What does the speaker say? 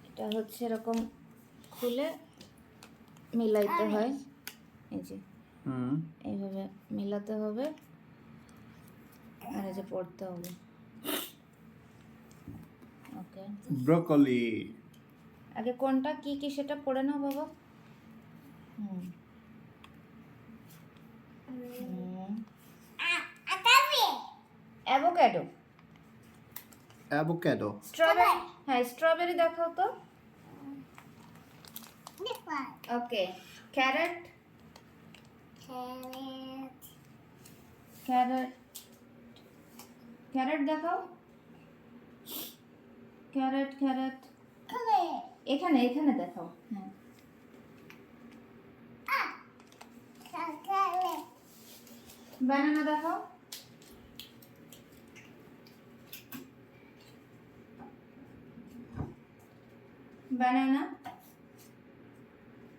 এটা হচ্ছে এরকম খুলে মিলাইতে হয়, এই যে এইভাবে মিলাতে হবে আর এই যে পড়তে হবে। ওকে, ব্রোকলি। আগে কোনটা কি কি সেটা পড়ে নাও বাবা। Avocado, avocado. স্ট্রবেরি, হ্যাঁ স্ট্রবেরি দেখাও তো। ওকে, ক্যারট, ক্যারট, ক্যারট দেখাও। ক্যারট, ক্যারট এখানে এখানে দেখাও। হ্যাঁ, ব্যানানা দেখাও। ব্যানানা,